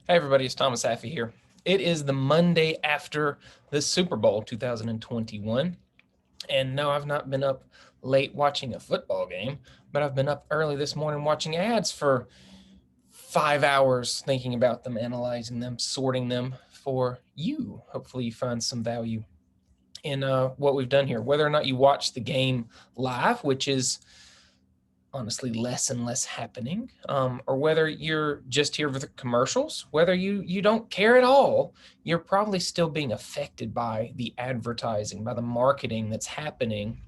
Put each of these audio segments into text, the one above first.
Hey everybody, it's Thomas Haffey here. It is the Monday after the Super Bowl 2021. And no, I've not been up late watching a football game, but I've been up early this morning watching ads for 5 hours, thinking about them, analyzing them, sorting them for you. Hopefully you find some value in what we've done here. Whether or not you watch the game live, which is honestly less and less happening, or whether you're just here for the commercials, whether you don't care at all, you're probably still being affected by the advertising, by the marketing that's happening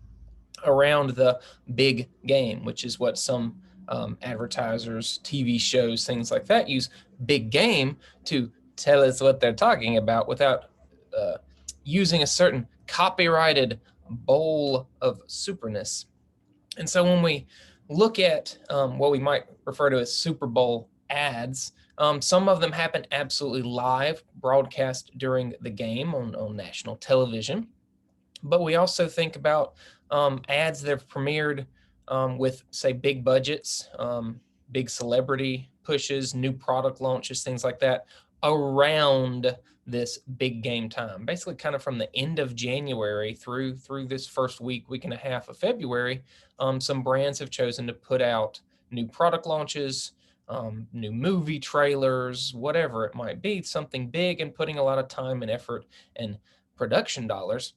around the big game, which is what some advertisers, TV shows, things like that use big game to tell us what they're talking about without using a certain copyrighted bowl of superness. And so when we look at what we might refer to as Super Bowl ads, some of them happen absolutely live, broadcast during the game on national television. But we also think about ads that have premiered with, say, big budgets, big celebrity pushes, new product launches, things like that, around this big game time. Basically kind of from the end of January through this first week and a half of February, some brands have chosen to put out new product launches, new movie trailers, whatever it might be, something big, and putting a lot of time and effort and production dollars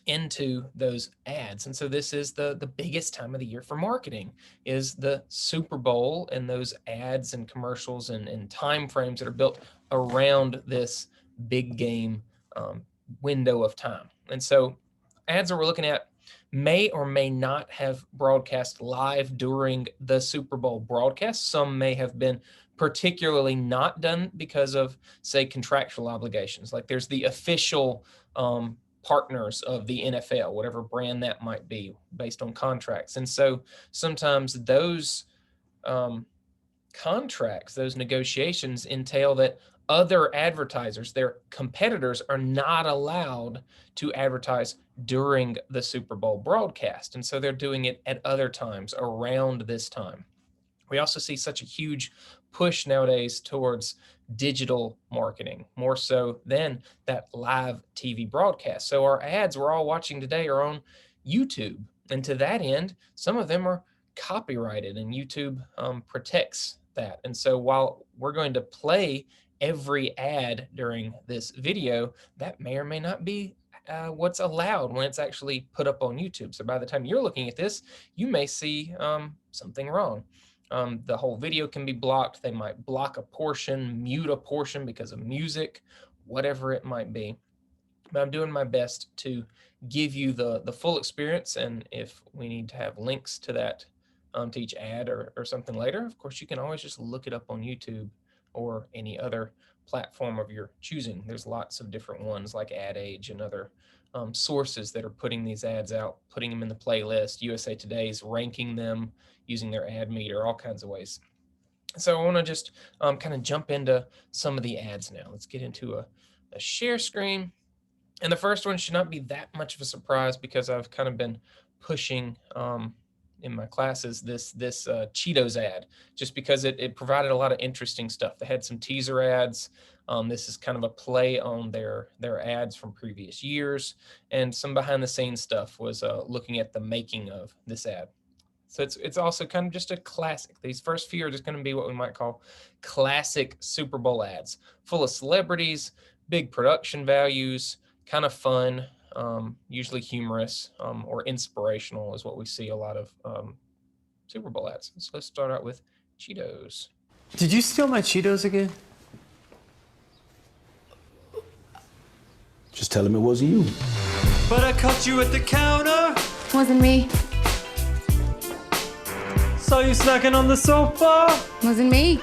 into those ads. And so this is the biggest time of the year for marketing, is the Super Bowl, and those ads and commercials and time frames that are built around this big game window of time. And so ads that we're looking at may or may not have broadcast live during the Super Bowl broadcast. Some may have been particularly not done because of, say, contractual obligations. Like there's the official partners of the NFL, whatever brand that might be, based on contracts. And so sometimes those contracts, those negotiations entail that other advertisers, their competitors, are not allowed to advertise during the Super Bowl broadcast. And so they're doing it at other times around this time. We also see such a huge push nowadays towards digital marketing, more so than that live TV broadcast. So our ads we're all watching today are on YouTube. And to that end, some of them are copyrighted, and YouTube protects that. And so while we're going to play every ad during this video, that may or may not be what's allowed when it's actually put up on YouTube. So by the time you're looking at this, you may see something wrong. The whole video can be blocked. They might block a portion, mute a portion because of music, whatever it might be. But I'm doing my best to give you the full experience. And if we need to have links to that, to each ad or something later, of course, you can always just look it up on YouTube or any other platform of your choosing. There's lots of different ones like Ad Age and other sources that are putting these ads out, putting them in the playlist. USA Today's ranking them using their ad meter, all kinds of ways. So I want to just kind of jump into some of the ads now. Let's get into a share screen. And the first one should not be that much of a surprise because I've kind of been pushing in my classes this Cheetos ad, just because it provided a lot of interesting stuff. They had some teaser ads. This is kind of a play on their ads from previous years, and some behind the scenes stuff was looking at the making of this ad. So it's also kind of just a classic. These first few are just going to be what we might call classic Super Bowl ads, full of celebrities, big production values, kind of fun, usually humorous or inspirational is what we see a lot of Super Bowl ads. So let's start out with Cheetos. Did you steal my Cheetos again? Just tell him it wasn't you. But I caught you at the counter. Wasn't me. Saw you snacking on the sofa. Wasn't me.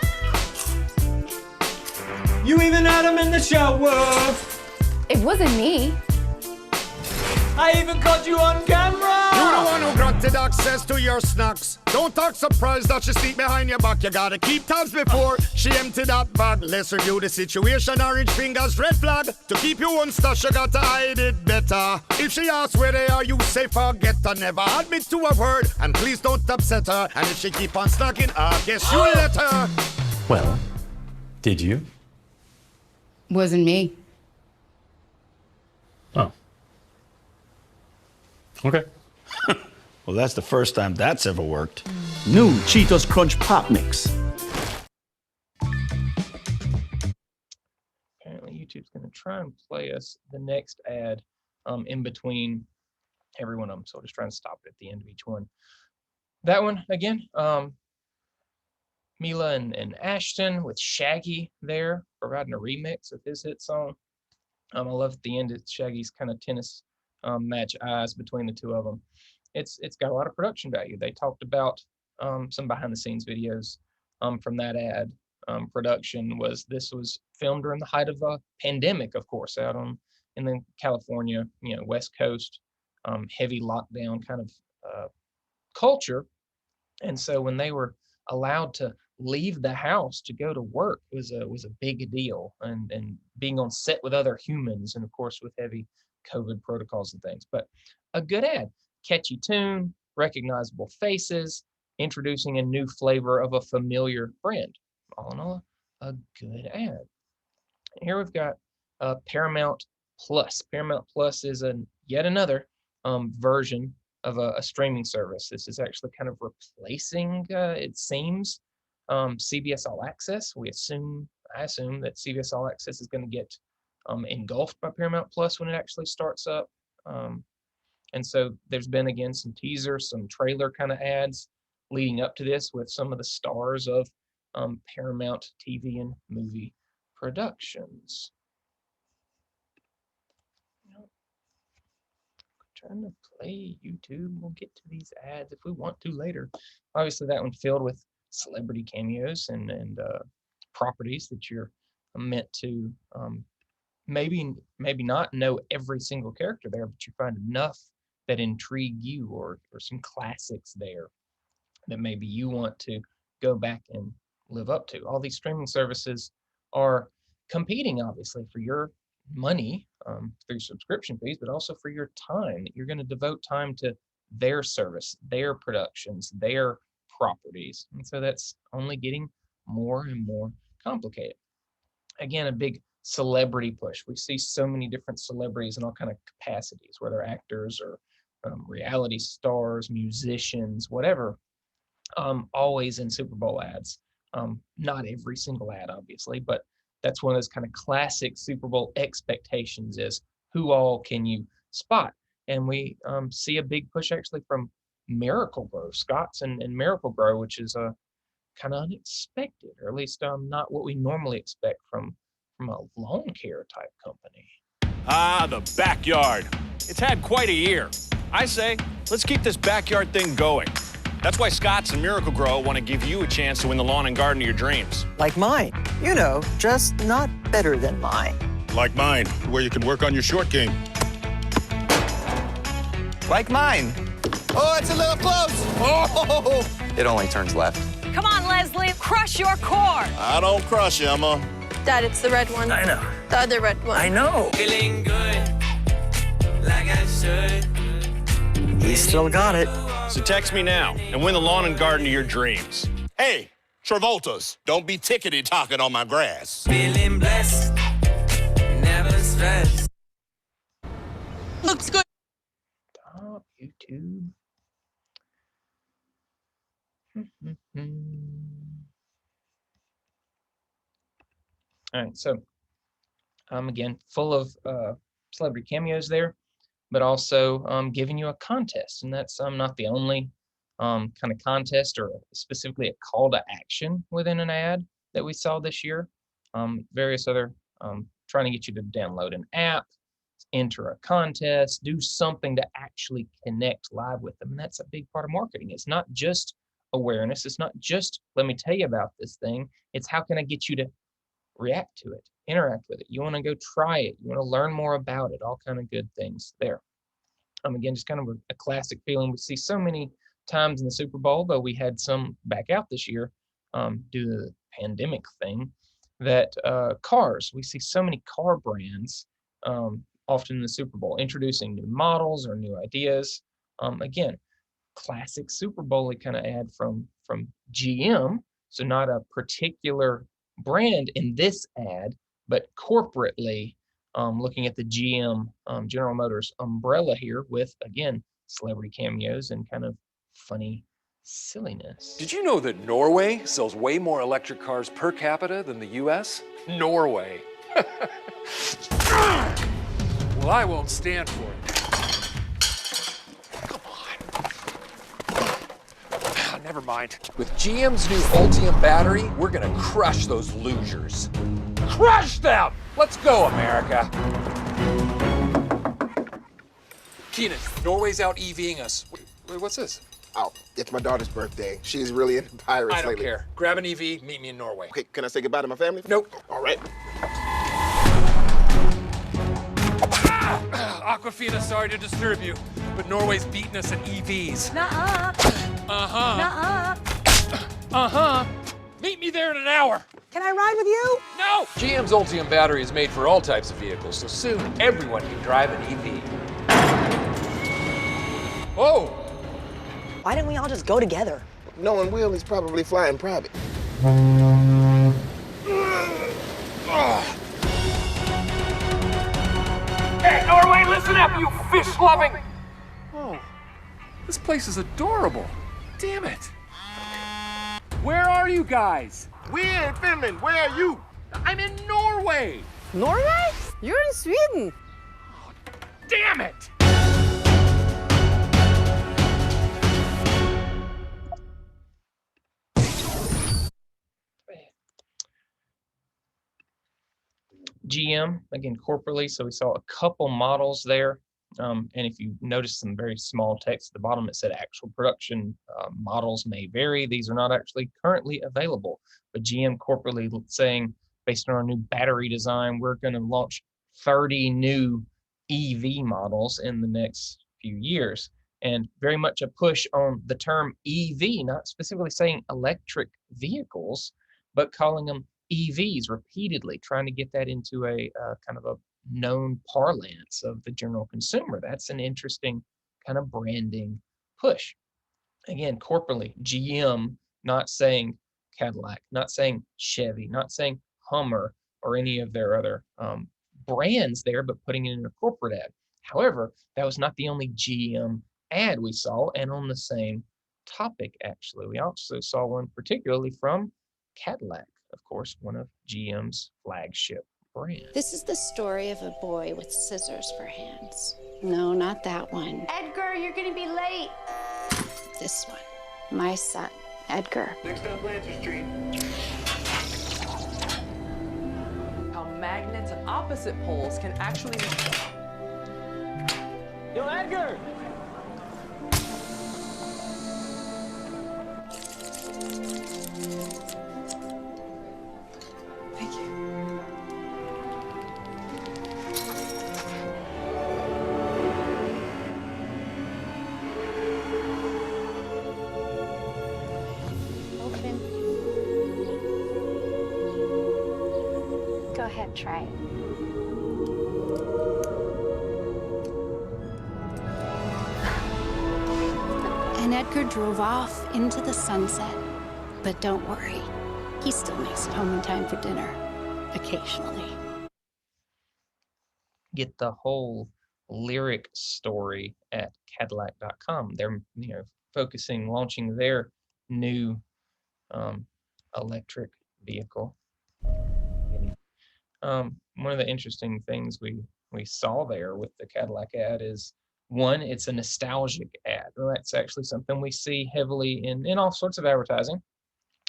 You even had him in the shower. It wasn't me. I even caught you on camera. You the one who granted access to your snacks. Don't talk surprised that she sneak behind your back. You gotta keep tabs before she empty that bag. Let's review the situation. Orange fingers, red flag. To keep you on stash, you gotta hide it better. If she asks where they are, you say forget her. Never admit to a word, and please don't upset her. And if she keep on snacking, I guess you let her. Well, did you? Wasn't me. Oh. Okay. Well, that's the first time that's ever worked. New Cheetos Crunch Pop Mix. Apparently YouTube's going to try and play us the next ad in between every one of them. So I'll just try and stop it at the end of each one. That one, again, Mila and Ashton with Shaggy there, providing a remix of his hit song. I love at the end, it's Shaggy's kind of tennis match eyes between the two of them. It's got a lot of production value. They talked about some behind the scenes videos from that ad. Production was filmed during the height of a pandemic, of course, out in the California, West Coast, heavy lockdown kind of culture. And so when they were allowed to leave the house to go to work was a big deal, and being on set with other humans, and of course with heavy COVID protocols and things. But a good ad, catchy tune, recognizable faces, introducing a new flavor of a familiar brand. All in all, a good ad. Here we've got Paramount Plus. Paramount Plus is yet another version of a streaming service. This is actually kind of replacing, it seems, CBS All Access. I assume that CBS All Access is going to get engulfed by Paramount Plus when it actually starts up. And so there's been, again, some teasers, some trailer kind of ads leading up to this with some of the stars of Paramount TV and movie productions. Trying to play YouTube. We'll get to these ads if we want to later. Obviously, that one filled with celebrity cameos and properties that you're meant to maybe not know every single character there, but you find enough that intrigue you, or some classics there that maybe you want to go back and live up to. All these streaming services are competing, obviously, for your money through subscription fees, but also for your time. You're going to devote time to their service, their productions, their properties. And so that's only getting more and more complicated. Again, a big celebrity push. We see so many different celebrities in all kind of capacities, whether actors or reality stars, musicians, whatever, always in Super Bowl ads. Not every single ad, obviously, but that's one of those kind of classic Super Bowl expectations is who all can you spot? And we see a big push actually from Miracle-Gro, Scott's and Miracle-Gro, which is kind of unexpected, or at least not what we normally expect from a lawn care type company. Ah, the backyard. It's had quite a year. I say, let's keep this backyard thing going. That's why Scott's and Miracle-Gro want to give you a chance to win the lawn and garden of your dreams. Like mine. You know, just not better than mine. Like mine, where you can work on your short game. Like mine. Oh, it's a little close. Oh! It only turns left. Come on, Leslie, crush your core. I don't crush, Emma. Dad, it's the red one. I know. The other red one. I know. Feeling good, like I should. He still got it. So text me now and win the lawn and garden of your dreams. Hey, Travolta's, don't be tickety-talking on my grass. Feeling blessed, never stressed. Looks good. Stop YouTube. All right, so again, full of celebrity cameos there, but also giving you a contest, and that's not the only kind of contest or specifically a call to action within an ad that we saw this year. Various other trying to get you to download an app, enter a contest, do something to actually connect live with them. And that's a big part of marketing. It's not just awareness. It's not just, let me tell you about this thing. It's how can I get you to react to it, interact with it. You want to go try it. You want to learn more about it, all kind of good things there. Again, just kind of a classic feeling we see so many times in the Super Bowl, though we had some back out this year due to the pandemic thing, that cars, we see so many car brands often in the Super Bowl, introducing new models or new ideas. Again, classic Super Bowl kind of ad from GM, so not a particular brand in this ad, but corporately, looking at the GM General Motors umbrella here with, again, celebrity cameos and kind of funny silliness. Did you know that Norway sells way more electric cars per capita than the US? Norway. Well, I won't stand for it. Come on. Never mind. With GM's new Ultium battery, we're gonna crush those losers. Crush them! Let's go, America. Keenan, Norway's out EVing us. Wait, what's this? Oh, it's my daughter's birthday. She's really into pirates I don't lately. care. Grab an EV, meet me in Norway. Okay, can I say goodbye to my family? Nope. All right. Aquafina, sorry to disturb you, but Norway's beating us at EVs. Nuh-uh. Uh-huh. Nuh-uh. Uh-huh. Meet me there in an hour. Can I ride with you? No! GM's Ultium battery is made for all types of vehicles, so soon everyone can drive an EV. Oh! Why didn't we all just go together? Knowing Will, he's probably flying private. Hey, Norway, listen up, you fish-loving! Oh, this place is adorable. Damn it. Where are you guys? We're in Finland. Where are you? I'm in Norway! Norway? You're in Sweden. Damn it! GM, again, corporately, so we saw a couple models there. And if you notice some very small text at the bottom, it said actual production models may vary. These are not actually currently available. But GM corporately saying, based on our new battery design, we're going to launch 30 new EV models in the next few years. And very much a push on the term EV, not specifically saying electric vehicles, but calling them EVs repeatedly, trying to get that into a kind of a known parlance of the general consumer. That's an interesting kind of branding push. Again, corporately, GM not saying Cadillac, not saying Chevy, not saying Hummer or any of their other brands there, but putting it in a corporate ad. However, that was not the only GM ad we saw, and on the same topic, actually. We also saw one particularly from Cadillac, of course, one of GM's flagship brands. This is the story of a boy with scissors for hands. No, not that one. Edgar, you're gonna be late. This one. My son, Edgar. Next up, Lancer Street. How magnets and opposite poles can actually... Yo, Edgar! Thank you. Open. Go ahead, try it. And Edgar drove off into the sunset. But don't worry, he still makes it home in time for dinner, occasionally. Get the whole lyric story at Cadillac.com. They're focusing, launching their new electric vehicle. One of the interesting things we saw there with the Cadillac ad is, one, it's a nostalgic ad. Well, that's actually something we see heavily in all sorts of advertising,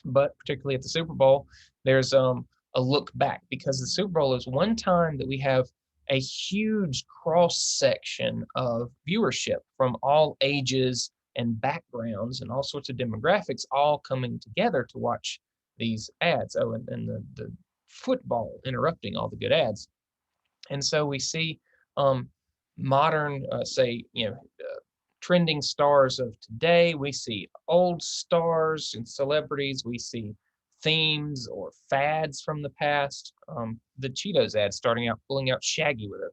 but particularly at the Super Bowl, there's a look back, because the Super Bowl is one time that we have a huge cross section of viewership from all ages and backgrounds and all sorts of demographics all coming together to watch these ads. Oh, and the football interrupting all the good ads. And so we see modern, trending stars of today. We see old stars and celebrities. We see themes or fads from the past. The Cheetos ad starting out, pulling out Shaggy with a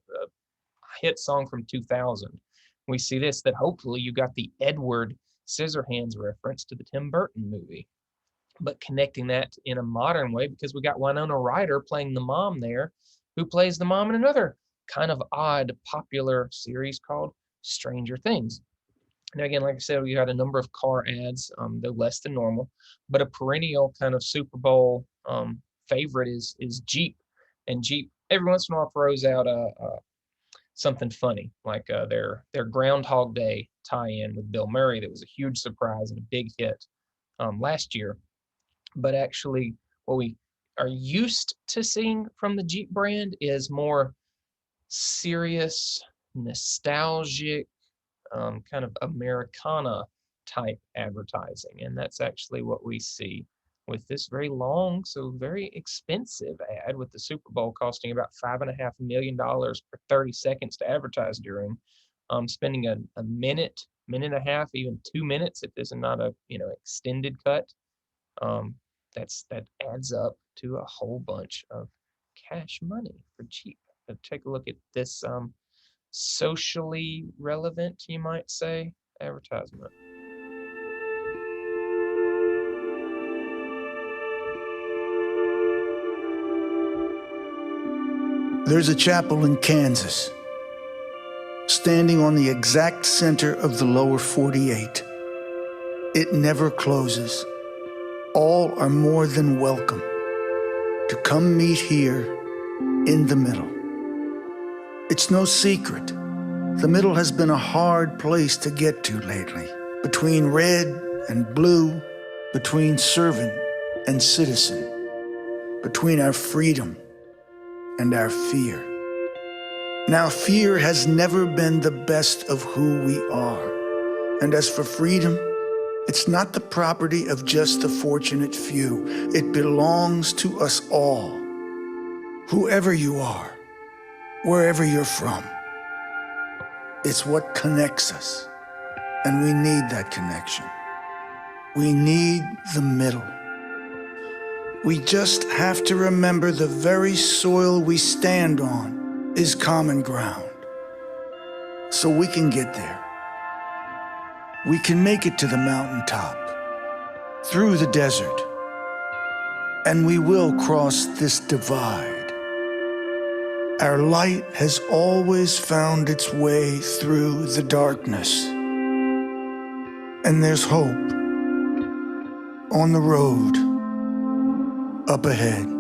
hit song from 2000. We see this, that hopefully you got the Edward Scissorhands reference to the Tim Burton movie. but connecting that in a modern way because we got Winona Ryder playing the mom there, who plays the mom in another kind of odd, popular series called Stranger Things. Now, again, like I said, we had a number of car ads, though less than normal, but a perennial kind of Super Bowl favorite is Jeep, and Jeep every once in a while throws out something funny, like their Groundhog Day tie-in with Bill Murray that was a huge surprise and a big hit last year. But actually, what we are used to seeing from the Jeep brand is more serious, nostalgic, kind of Americana type advertising. And that's actually what we see with this very long, so very expensive ad with the Super Bowl costing about $5.5 million for 30 seconds to advertise during, spending a minute, minute and a half, even 2 minutes if this is not a extended cut. Um, that adds up to a whole bunch of cash money for Jeep. Take a look at this socially relevant, you might say, advertisement. There's a chapel in Kansas, standing on the exact center of the lower 48. It never closes. All are more than welcome to come meet here in the middle. It's no secret, the middle has been a hard place to get to lately. Between red and blue, between servant and citizen, between our freedom and our fear. Now, fear has never been the best of who we are. And as for freedom, it's not the property of just the fortunate few. It belongs to us all. Whoever you are, wherever you're from. It's what connects us, and we need that connection. We need the middle. We just have to remember the very soil we stand on is common ground. So we can get there. We can make it to the mountaintop, through the desert, and we will cross this divide. Our light has always found its way through the darkness. And there's hope on the road up ahead.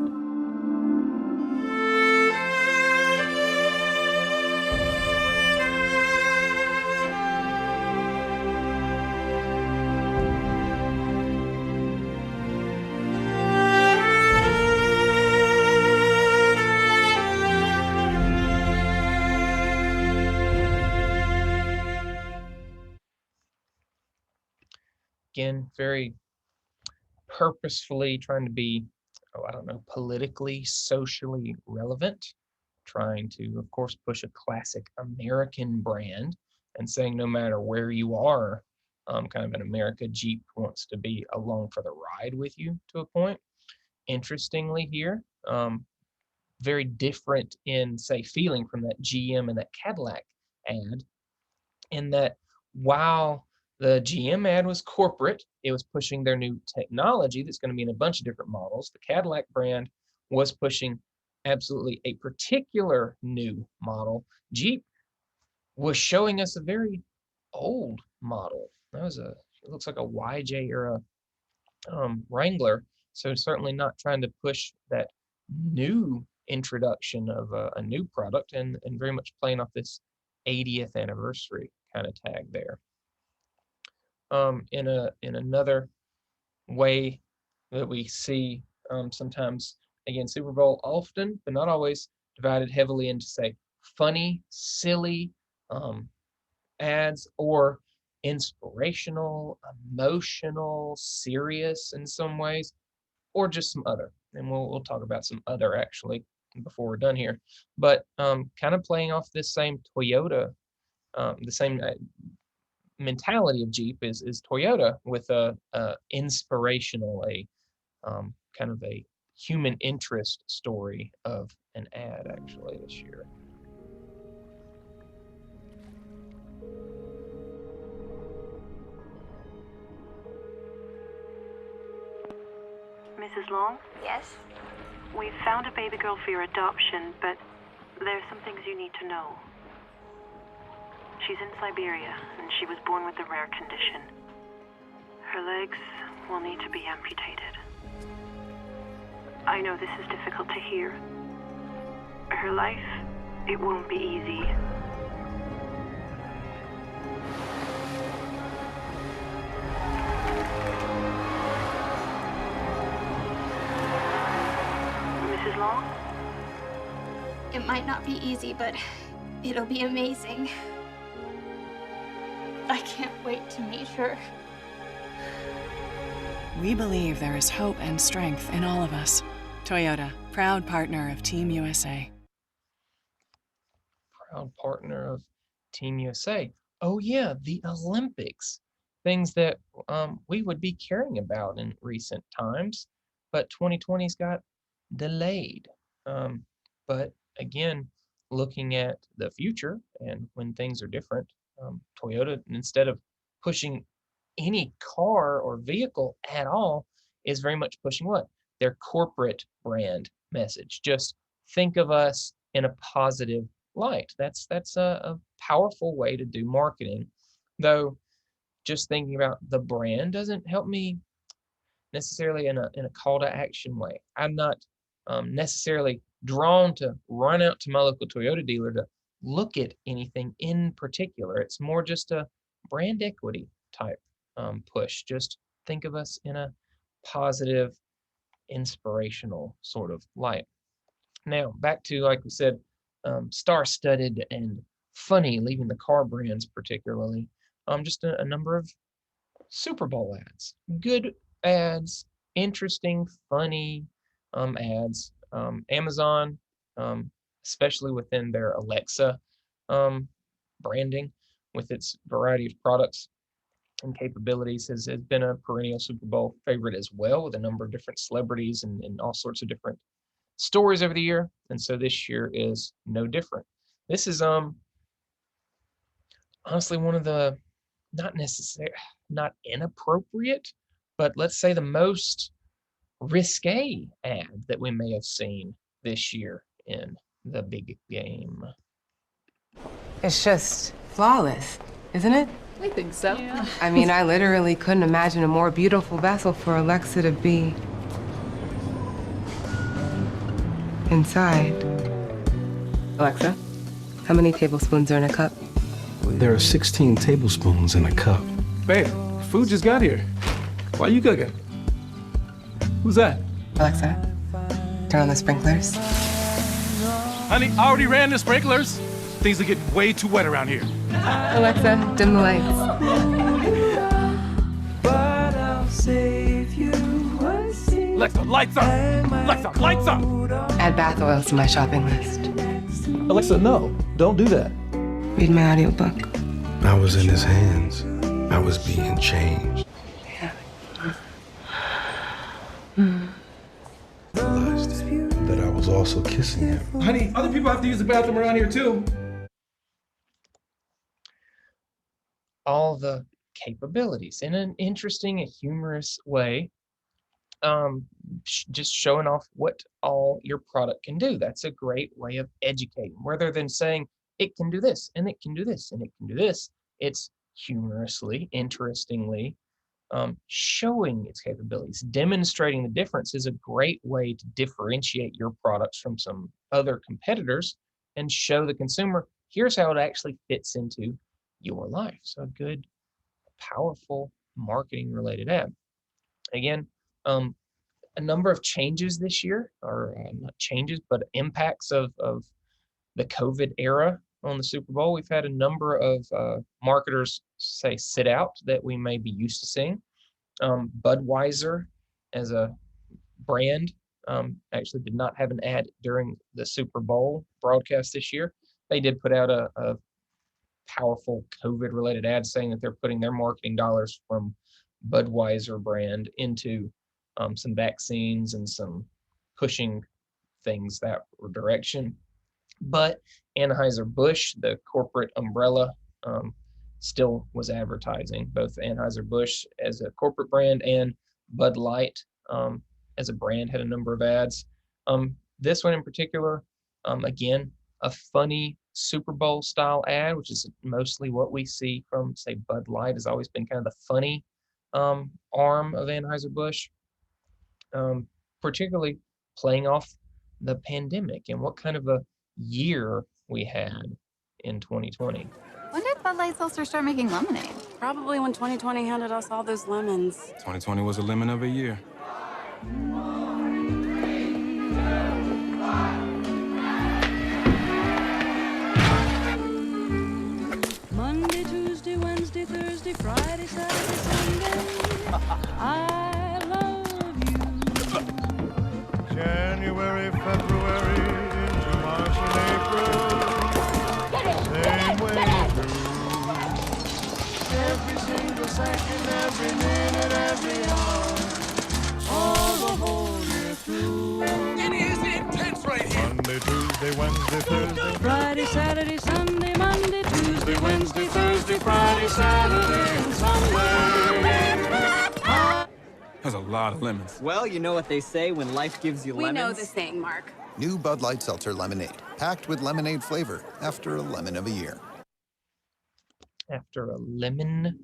Again, very purposefully trying to be, politically, socially relevant, trying to, of course, push a classic American brand and saying no matter where you are, kind of in America, Jeep wants to be along for the ride with you to a point. Interestingly here, very different in, say, feeling from that GM and that Cadillac ad, in that while the GM ad was corporate, it was pushing their new technology that's going to be in a bunch of different models. The Cadillac brand was pushing absolutely a particular new model. Jeep was showing us a very old model. It looks like a YJ era Wrangler. So certainly not trying to push that new introduction of a new product, and very much playing off this 80th anniversary kind of tag there. In another way that we see sometimes, again, Super Bowl often, but not always, divided heavily into, say, funny, silly ads, or inspirational, emotional, serious in some ways, or just some other. And we'll talk about some other actually before we're done here. But kind of playing off this same Toyota, the same mentality of Jeep is Toyota, with a inspirational, kind of a human interest story of an ad actually this year. Mrs. Long? Yes? We've found a baby girl for your adoption, but there's some things you need to know. She's in Siberia, and she was born with a rare condition. Her legs will need to be amputated. I know this is difficult to hear. Her life, it won't be easy. Mrs. Long? It might not be easy, but it'll be amazing. I can't wait to meet her. We believe there is hope and strength in all of us. Toyota, proud partner of Team USA. Proud partner of Team USA. Oh yeah, the Olympics. Things that we would be caring about in recent times, but 2020's got delayed. But again, looking at the future and when things are different, Toyota, instead of pushing any car or vehicle at all, is very much pushing what? Their corporate brand message. Just think of us in a positive light. That's a powerful way to do marketing. Though just thinking about the brand doesn't help me necessarily in a call to action way. I'm not necessarily drawn to run out to my local Toyota dealer to look at anything in particular. It's more just a brand equity type push. Just think of us in a positive, inspirational sort of light. Now, back to, like we said, star-studded and funny, leaving the car brands particularly. Just a number of Super Bowl ads. Good ads, interesting, funny ads. Amazon, especially within their Alexa branding with its variety of products and capabilities, has been a perennial Super Bowl favorite as well, with a number of different celebrities and all sorts of different stories over the year. And so this year is no different. This is honestly one of the not inappropriate, but let's say the most risque ad that we may have seen this year in the big game. It's just flawless, isn't it? I think so. Yeah. I mean, I literally couldn't imagine a more beautiful vessel for Alexa to be inside. Alexa, how many tablespoons are in a cup? There are 16 tablespoons in a cup. Babe, food just got here. Why are you cooking? Who's that? Alexa, turn on the sprinklers. Honey, I already ran the sprinklers. Things are getting way too wet around here. Alexa, dim the lights. But I'll save you. Alexa, lights up! Alexa, lights up! Add bath oils to my shopping list. Alexa, no, don't do that. Read my audiobook. I was in his hands. I was being changed. Yeah. Realized that I was also kissing him. Honey, other people have to use the bathroom around here too. All the capabilities in an interesting and humorous way, just showing off what all your product can do. That's a great way of educating, rather than saying it can do this and it can do this and it can do this. It's humorously, interestingly, showing its capabilities. Demonstrating the difference is a great way to differentiate your products from some other competitors and show the consumer, here's how it actually fits into your life. So a good, powerful marketing related ad. Again, a number of changes this year, or not changes, but impacts of the COVID era on the Super Bowl. We've had a number of marketers say sit out that we may be used to seeing. Budweiser as a brand actually did not have an ad during the Super Bowl broadcast this year. They did put out a powerful COVID related ad saying that they're putting their marketing dollars from Budweiser brand into some vaccines and some pushing things that direction. But Anheuser-Busch, the corporate umbrella, still was advertising both Anheuser-Busch as a corporate brand and Bud Light as a brand had a number of ads. This one in particular, again, a funny Super Bowl style ad, which is mostly what we see from, say, Bud Light, has always been kind of the funny arm of Anheuser-Busch, particularly playing off the pandemic and what kind of a year we had in 2020. When did Bud Light Seltzer start making lemonade? Probably when 2020 handed us all those lemons. 2020 was a lemon of a year. Monday, Tuesday, Wednesday, Thursday, Friday, Saturday, Sunday. I love you. January, February, into March and April. Same way through. Every single second, every minute, every hour. All the whole year through. It is intense right here. Monday, Tuesday, Wednesday, Thursday. Friday, Saturday, Sunday, Monday, Tuesday, Wednesday, Thursday, Friday, Saturday, and Sunday. There's a lot of lemons. Well, you know what they say when life gives you lemons. We know the saying, Mark. New Bud Light Seltzer Lemonade, packed with lemonade flavor after a lemon of a year. After a lemon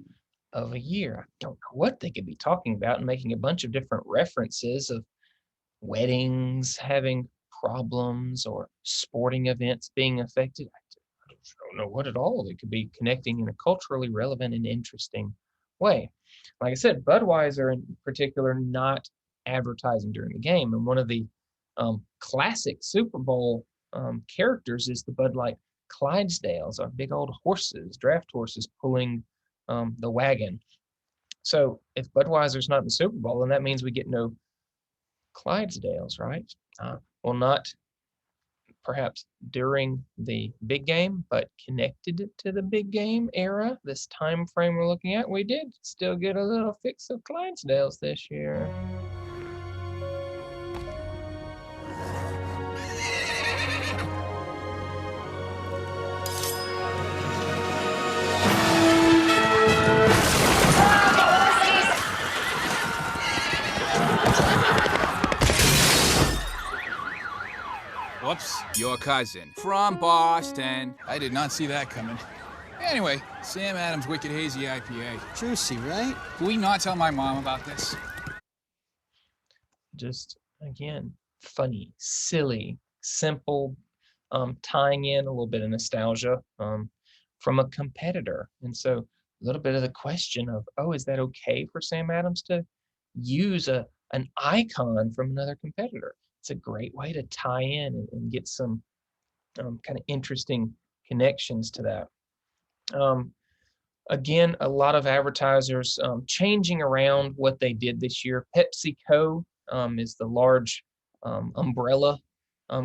of a year. I don't know what they could be talking about and making a bunch of different references of weddings having problems or sporting events being affected. I don't know what at all they could be connecting in a culturally relevant and interesting way. Like I said, Budweiser in particular not advertising during the game. And one of the classic Super Bowl characters is the Bud Light Clydesdales, our big old horses, draft horses pulling the wagon. So if Budweiser's not in the Super Bowl, then that means we get no Clydesdales, right? Well, not perhaps during the big game, but connected to the big game era, this time frame we're looking at, we did still get a little fix of Clydesdales this year. Whoops, your cousin. From Boston. I did not see that coming. Anyway, Sam Adams Wicked Hazy IPA. Juicy, right? Can we not tell my mom about this? Just, again, funny, silly, simple, tying in a little bit of nostalgia from a competitor. And so a little bit of the question of, oh, is that okay for Sam Adams to use an icon from another competitor? It's a great way to tie in and get some kind of interesting connections to that. Again, a lot of advertisers changing around what they did this year. PepsiCo is the large umbrella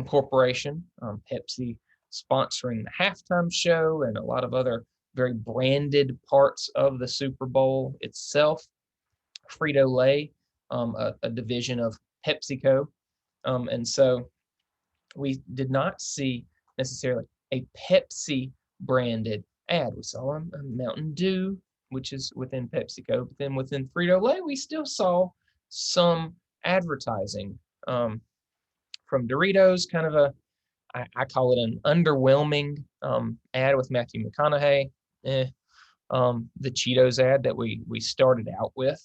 corporation. Pepsi sponsoring the halftime show and a lot of other very branded parts of the Super Bowl itself. Frito-Lay, a division of PepsiCo. And so we did not see necessarily a Pepsi branded ad. We saw a Mountain Dew, which is within PepsiCo, but then within Frito-Lay, we still saw some advertising from Doritos, kind of I call it an underwhelming ad with Matthew McConaughey. The Cheetos ad that we started out with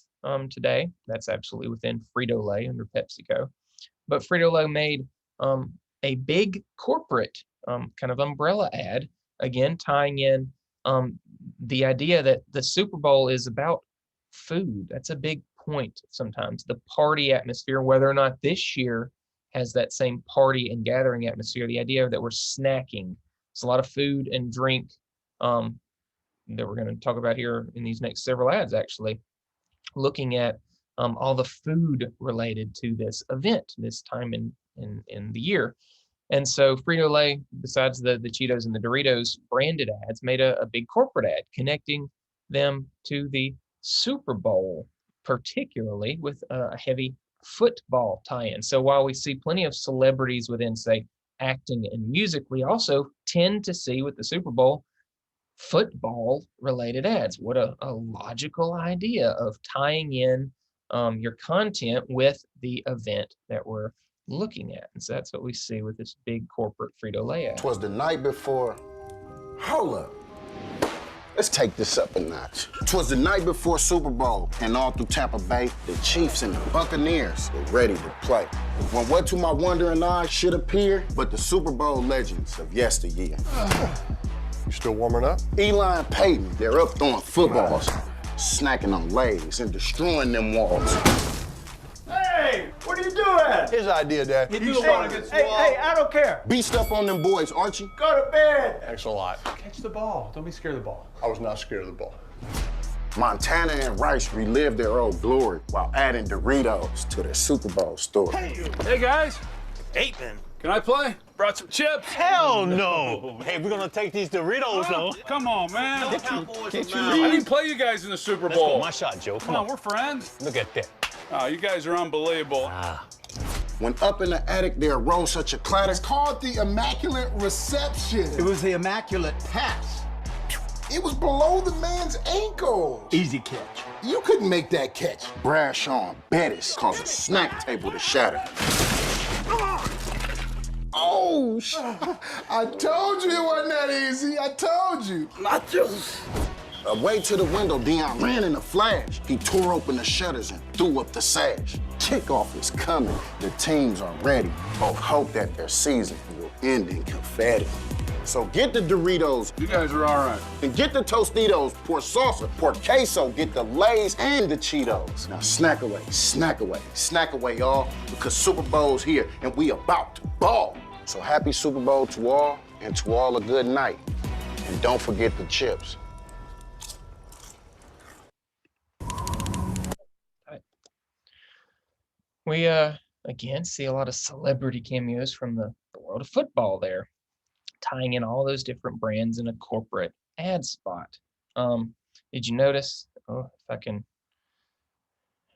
today, that's absolutely within Frito-Lay under PepsiCo. But Frito-Lay made a big corporate kind of umbrella ad, again, tying in the idea that the Super Bowl is about food. That's a big point sometimes, the party atmosphere, whether or not this year has that same party and gathering atmosphere, the idea that we're snacking. There's a lot of food and drink that we're going to talk about here in these next several ads, actually, looking at all the food related to this event, this time in the year. And so Frito-Lay, besides the Cheetos and the Doritos branded ads, made a big corporate ad connecting them to the Super Bowl, particularly with a heavy football tie-in. So while we see plenty of celebrities within, say, acting and music, we also tend to see with the Super Bowl football related ads. What a logical idea of tying in your content with the event that we're looking at. And so that's what we see with this big corporate Frito-Lay ad. 'Twas the night before. Hold up. Let's take this up a notch. 'Twas the night before Super Bowl, and all through Tampa Bay, the Chiefs and the Buccaneers were ready to play. When what to my wondering eyes should appear but the Super Bowl legends of yesteryear. You still warming up? Eli and Peyton, they're up throwing footballs, snacking on Lays and destroying them walls. Hey, what are you doing? His idea, Dad. You do want to get Hey, I don't care. Beast up on them boys, Archie. Go to bed. Thanks a lot. Catch the ball. Don't be scared of the ball. I was not scared of the ball. Montana and Rice relived their old glory while adding Doritos to their Super Bowl story. Hey, guys. Aitman. Can I play? Brought some chips. Hell no. Hey, we're gonna take these Doritos, though. Come on, man. Can't you I didn't play you guys in the Super Let's Bowl. go. My shot, Joe. Come on, we're friends. Look at that. Oh, you guys are unbelievable. When up in the attic, there arose such a clatter. It's called the Immaculate Reception. It was the immaculate pass. It was below the man's ankle. Easy catch. You couldn't make that catch. Brash on Bettis caused a snack table to shatter. Oh, I told you it wasn't that easy. I told you. Nachos. Away to the window, Dion ran in a flash. He tore open the shutters and threw up the sash. Kickoff is coming. The teams are ready. Both hope that their season will end in confetti. So get the Doritos. You guys are all right. And get the Tostitos. Pour salsa, pour queso. Get the Lays and the Cheetos. Now snack away, snack away, snack away, y'all. Because Super Bowl's here and we about to ball. So happy Super Bowl to all, and to all a good night. And don't forget the chips. We again see a lot of celebrity cameos from the world of football there, tying in all those different brands in a corporate ad spot. Did you notice? Oh, if I can,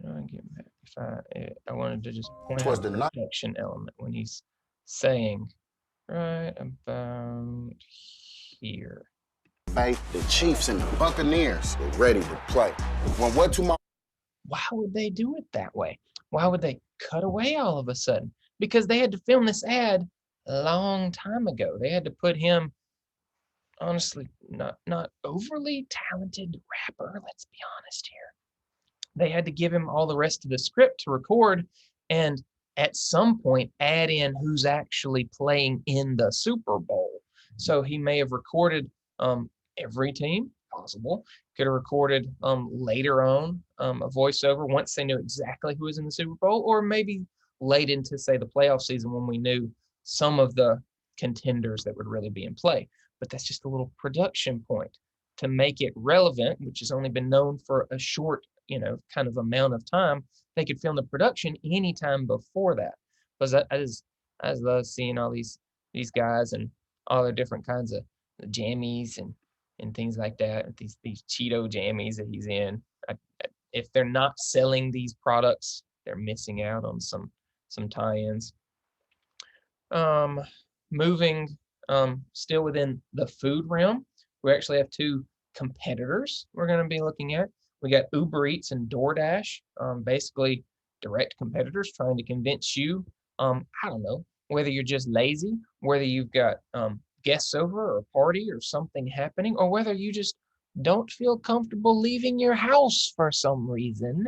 if I wanted to just point out the production element when he's saying right about here. Hey, the Chiefs and the Buccaneers are ready to play. When what to my Why would they do it that way? Why would they cut away all of a sudden? Because they had to film this ad a long time ago. They had to put him, honestly, not overly talented rapper, let's be honest here. They had to give him all the rest of the script to record and at some point add in who's actually playing in the Super Bowl. So he may have recorded every team possible. Could have recorded later on a voiceover once they knew exactly who was in the Super Bowl, or maybe late into, say, the playoff season when we knew some of the contenders that would really be in play. But that's just a little production point to make it relevant, which has only been known for a short, kind of amount of time. They could film the production anytime before that. Because I love seeing all these guys and all their different kinds of jammies and things like that, these Cheeto jammies that he's in. If they're not selling these products, they're missing out on some tie-ins. Moving still within the food realm, we actually have two competitors we're going to be looking at. We got Uber Eats and DoorDash, basically direct competitors trying to convince you, I don't know, whether you're just lazy, whether you've got guests over or a party or something happening, or whether you just don't feel comfortable leaving your house for some reason,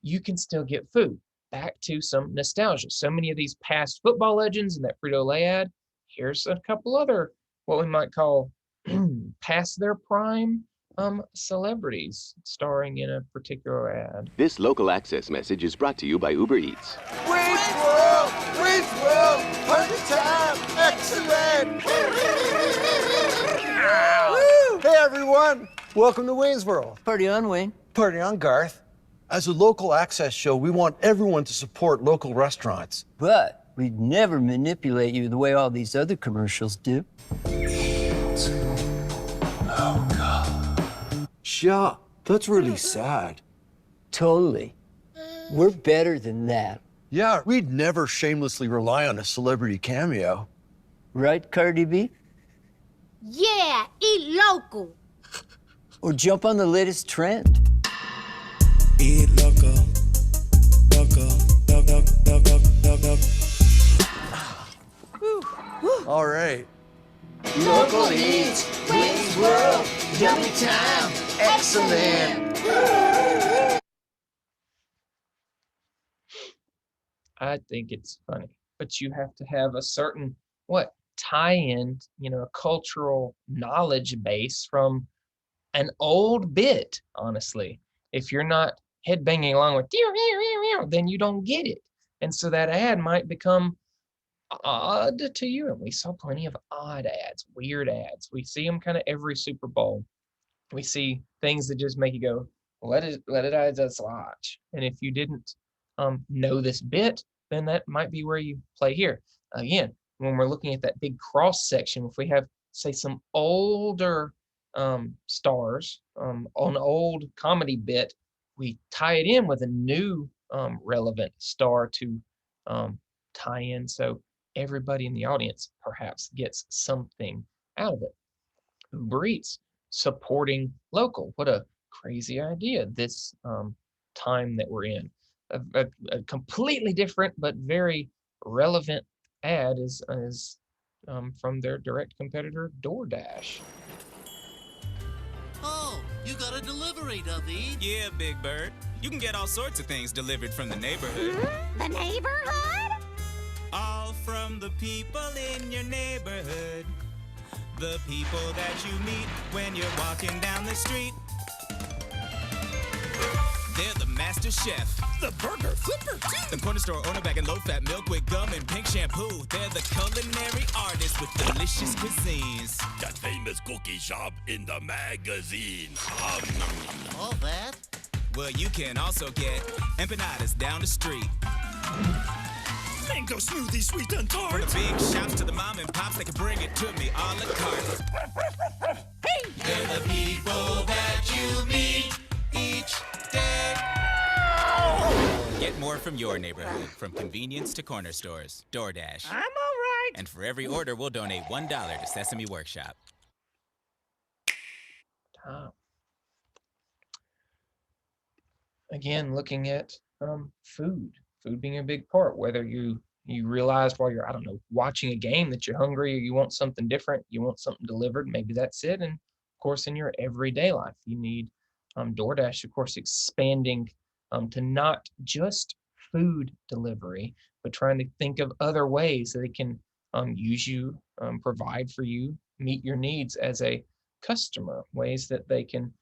you can still get food. Back to some nostalgia. So many of these past football legends in that Frito-Lay ad. Here's a couple other, what we might call past their prime celebrities starring in a particular ad. This local access message is brought to you by Uber Eats. Wayne's World! Wayne's World! Perfect time! Excellent! Hey, everyone. Welcome to Wayne's World. Party on, Wayne. Party on, Garth. As a local access show, we want everyone to support local restaurants. But we'd never manipulate you the way all these other commercials do. Oh, God. Yeah, that's really sad. Totally. We're better than that. Yeah, we'd never shamelessly rely on a celebrity cameo. Right, Cardi B? Yeah, eat local. Or jump on the latest trend. Eat local. All right. Local Eats, Wings World, Yummy Time, excellent. I think it's funny, but you have to have a certain tie-in, a cultural knowledge base from an old bit, honestly. If you're not headbanging along with then you don't get it. And so that ad might become odd to you. And we saw plenty of odd ads, weird ads. We see them kind of every Super Bowl. We see things that just make you go, let it I just watch. And if you didn't know this bit, then that might be where you play here. Again, when we're looking at that big cross section, if we have, say, some older stars on an old comedy bit, we tie it in with a new relevant star to tie in, so everybody in the audience perhaps gets something out of it. Uber Eats, supporting local. What a crazy idea this time that we're in. A completely different but very relevant ad is from their direct competitor, DoorDash. Oh, you got a delivery, David. Yeah, Big Bird. You can get all sorts of things delivered from the neighborhood. The neighborhood? All from the people in your neighborhood. The people that you meet when you're walking down the street. They're the master chef, the burger flipper, the corner store owner bagging low-fat milk with gum and pink shampoo. They're the culinary artists with delicious cuisines. That famous cookie shop in the magazine. All that? Well, you can also get empanadas down the street. Mango smoothie, sweet and tart. From the big shops to the mom and pops, they can bring it to me a la carte. Hey! They're the people that you meet each day. Get more from your neighborhood, from convenience to corner stores. DoorDash. I'm all right. And for every order, we'll donate $1 to Sesame Workshop. Again, looking at food being a big part, whether you realized while you're, I don't know, watching a game that you're hungry or you want something different, you want something delivered, maybe that's it. And of course, in your everyday life, you need DoorDash, of course, expanding to not just food delivery, but trying to think of other ways that they can use you, provide for you, meet your needs as a customer, ways that they can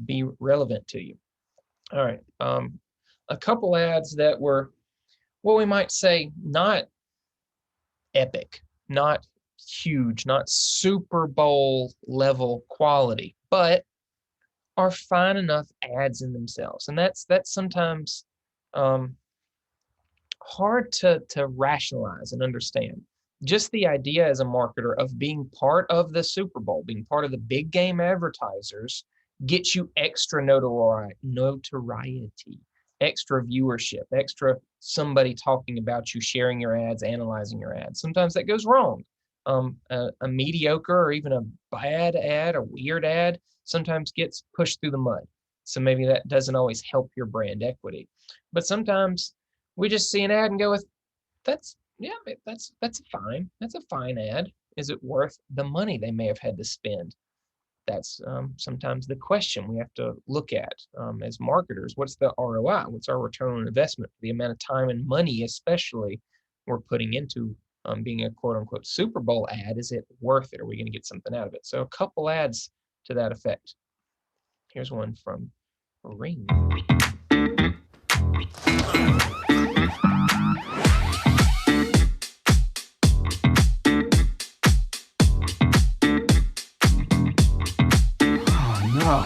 be relevant to you. All right, a couple ads that were, what we might say, not epic, not huge, not Super Bowl level quality, but are fine enough ads in themselves. And that's sometimes hard to rationalize and understand. Just the idea as a marketer of being part of the Super Bowl, being part of the big game advertisers, gets you extra notoriety, extra viewership, extra somebody talking about you, sharing your ads, analyzing your ads. Sometimes that goes wrong. A mediocre or even a bad ad, a weird ad, sometimes gets pushed through the mud. So maybe that doesn't always help your brand equity. But sometimes we just see an ad and go with, that's fine. That's a fine ad. Is it worth the money they may have had to spend? That's sometimes the question we have to look at as marketers. What's the ROI? What's our return on investment for the amount of time and money, especially, we're putting into being a quote unquote Super Bowl ad? Is it worth it? Are we going to get something out of it? So a couple ads to that effect. Here's one from Ring. No.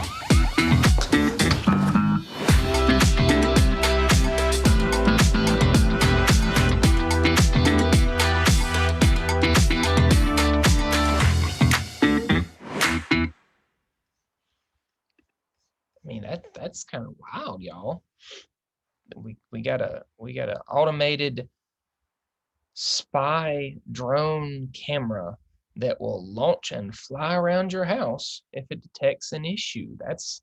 I mean, that's kind of wild, y'all. We got a automated spy drone camera that will launch and fly around your house if it detects an issue. That's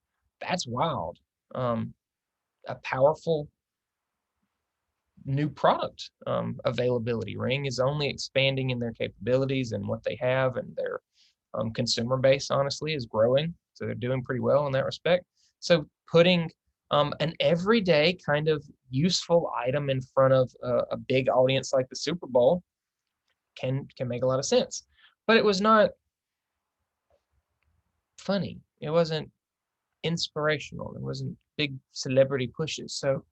wild. A powerful new product availability. Ring is only expanding in their capabilities and what they have, and their consumer base, honestly, is growing. So they're doing pretty well in that respect. So putting an everyday kind of useful item in front of a big audience like the Super Bowl can make a lot of sense. But it was not funny. It wasn't inspirational. There wasn't big celebrity pushes. So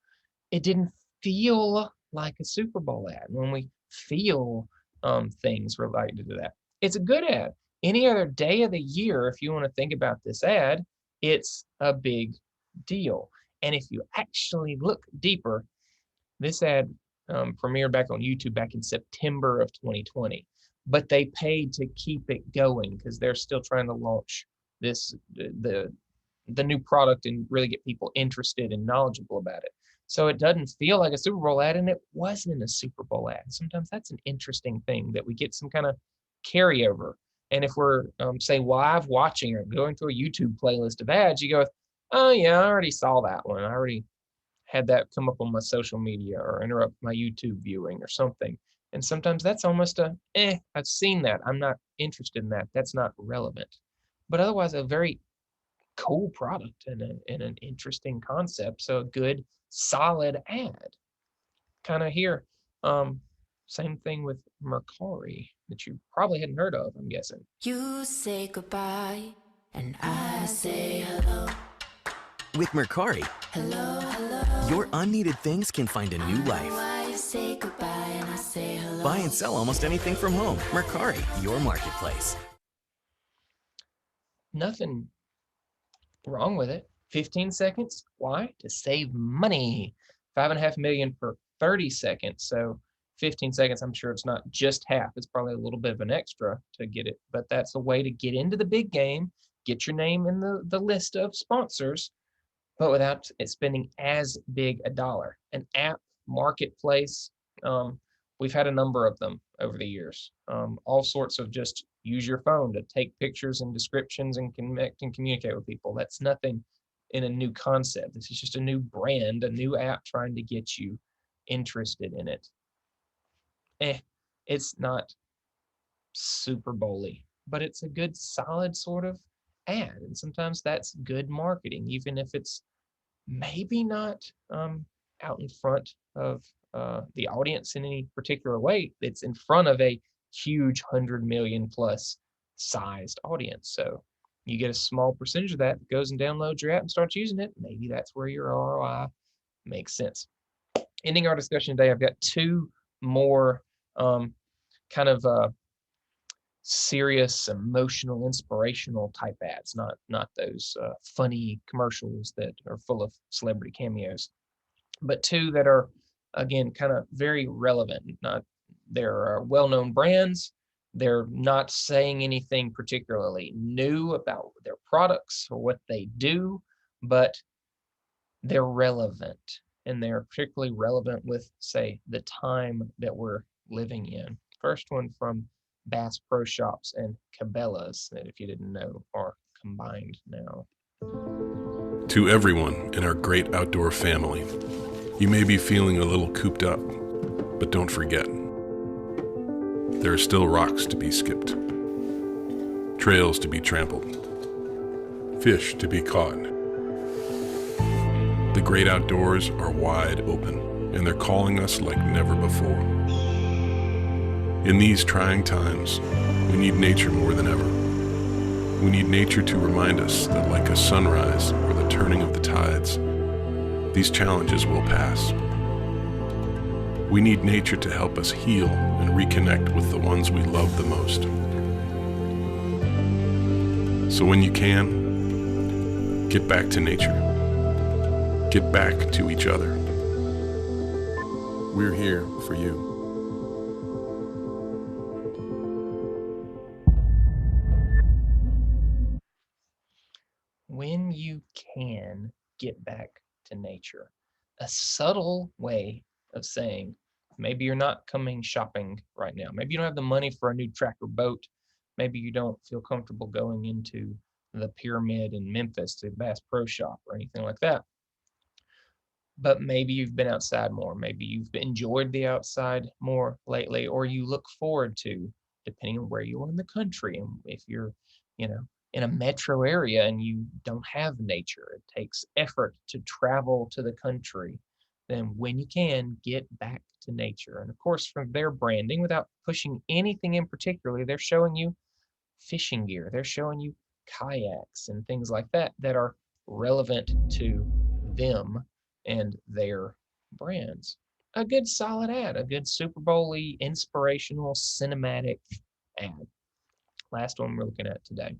it didn't feel like a Super Bowl ad. When we feel things related to that, it's a good ad. Any other day of the year, if you want to think about this ad, it's a big deal. And if you actually look deeper, this ad premiered back on YouTube back in September of 2020, but they paid to keep it going because they're still trying to launch the new product and really get people interested and knowledgeable about it. So it doesn't feel like a Super Bowl ad, and it wasn't a Super Bowl ad. Sometimes that's an interesting thing, that we get some kind of carryover. And if we're, say, live watching or going through a YouTube playlist of ads, you go, oh, yeah, I already saw that one. I already had that come up on my social media or interrupt my YouTube viewing or something. And sometimes that's almost I've seen that. I'm not interested in that. That's not relevant. But otherwise, a very cool product and an interesting concept. So a good, solid ad. Kind of here. Same thing with Mercari that you probably hadn't heard of, I'm guessing. You say goodbye, and I say hello. With Mercari, Hello, hello. your unneeded things can find a new life. Why you say goodbye, and I say hello. Buy and sell almost anything from home. Mercari, your marketplace. Nothing wrong with it. 15 seconds. Why? To save money. 5.5 million per 30 seconds. So 15 seconds, I'm sure it's not just half. It's probably a little bit of an extra to get it. But that's a way to get into the big game, get your name in the list of sponsors, but without it spending as big a dollar. An app marketplace. We've had a number of them over the years. All sorts of just use your phone to take pictures and descriptions and connect and communicate with people. That's nothing in a new concept. This is just a new brand, a new app trying to get you interested in it. It's not Super Bowl-y, but it's a good, solid sort of ad. And sometimes that's good marketing, even if it's maybe not out in front of the audience in any particular way. It's in front of a huge 100 million plus sized audience. So you get a small percentage of that goes and downloads your app and starts using it. Maybe that's where your ROI makes sense. Ending our discussion today, I've got two more kind of serious, emotional, inspirational type ads, not those funny commercials that are full of celebrity cameos, but two that are, again, kind of very relevant. They're well-known brands. They're not saying anything particularly new about their products or what they do, but they're relevant, and they're particularly relevant with, say, the time that we're living in. First one from Bass Pro Shops and Cabela's, that, if you didn't know, are combined now. To everyone in our great outdoor family, you may be feeling a little cooped up, but don't forget, there are still rocks to be skipped, trails to be trampled, fish to be caught. The great outdoors are wide open, and they're calling us like never before. In these trying times, we need nature more than ever. We need nature to remind us that, like a sunrise or the turning of the tides, these challenges will pass. We need nature to help us heal and reconnect with the ones we love the most. So when you can, get back to nature. Get back to each other. We're here for you. When you can get back to nature. A subtle way of saying, maybe you're not coming shopping right now. Maybe you don't have the money for a new tracker boat. Maybe you don't feel comfortable going into the Pyramid in Memphis to Bass Pro Shop or anything like that. but maybe you've been outside more. Maybe you've enjoyed the outside more lately, or you look forward to, depending on where you are in the country. And if you're, you know, in a metro area and you don't have nature, it takes effort to travel to the country. Then when you can, get back to nature. And of course, from their branding, without pushing anything in particular, they're showing you fishing gear. They're showing you kayaks and things like that that are relevant to them and their brands. A good solid ad, a good Super Bowl-y, inspirational, cinematic ad. Last one we're looking at today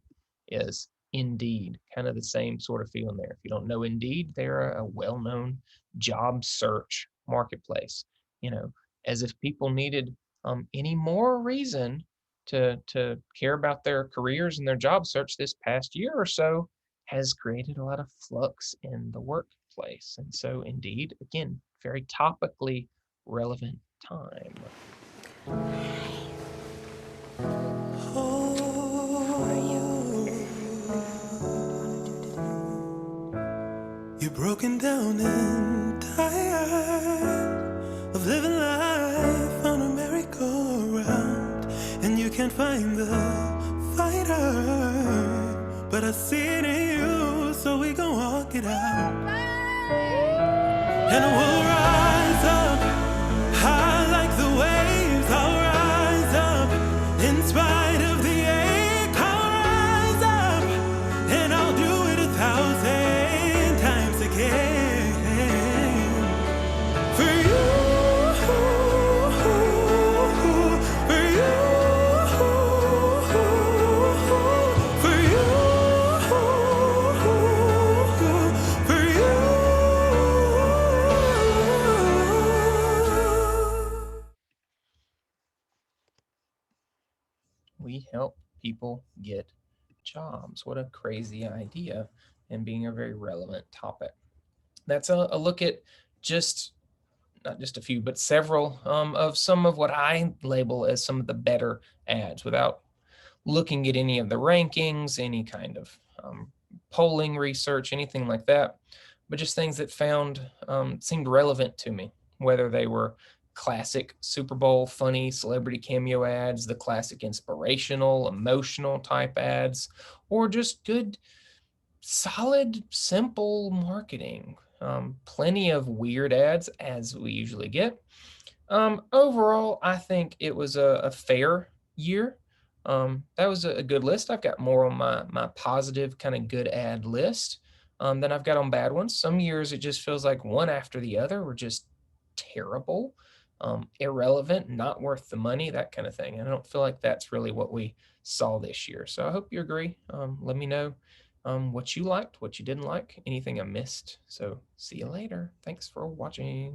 is Indeed. Kind of the same sort of feeling there. If you don't know Indeed, they're a well-known job search marketplace. You know, as if people needed any more reason to care about their careers and their job search, this past year or so has created a lot of flux in the workplace. And so Indeed, again, very topically relevant time. You're broken down and tired of living life on a merry-go-round, and you can't find the fighter, but I see it in you, so we gon' walk it out. And we'll rise up high like the waves. I'll rise up in spite of the ache. I'll rise up and I'll do it 1,000 times again. For you, for you, for you, for you. We help people get jobs. What a crazy idea, and being a very relevant topic. That's a look at just, not just a few, but several of some of what I label as some of the better ads, without looking at any of the rankings, any kind of polling research, anything like that, but just things that seemed relevant to me, whether they were classic Super Bowl funny celebrity cameo ads, the classic inspirational, emotional type ads, or just good, solid, simple marketing. Plenty of weird ads, as we usually get. Overall, I think it was a fair year. That was a good list. I've got more on my positive kind of good ad list than I've got on bad ones. Some years it just feels like one after the other were just terrible, irrelevant, not worth the money, that kind of thing. And I don't feel like that's really what we saw this year. So I hope you agree. Let me know what you liked, what you didn't like, anything I missed. So see you later. Thanks for watching.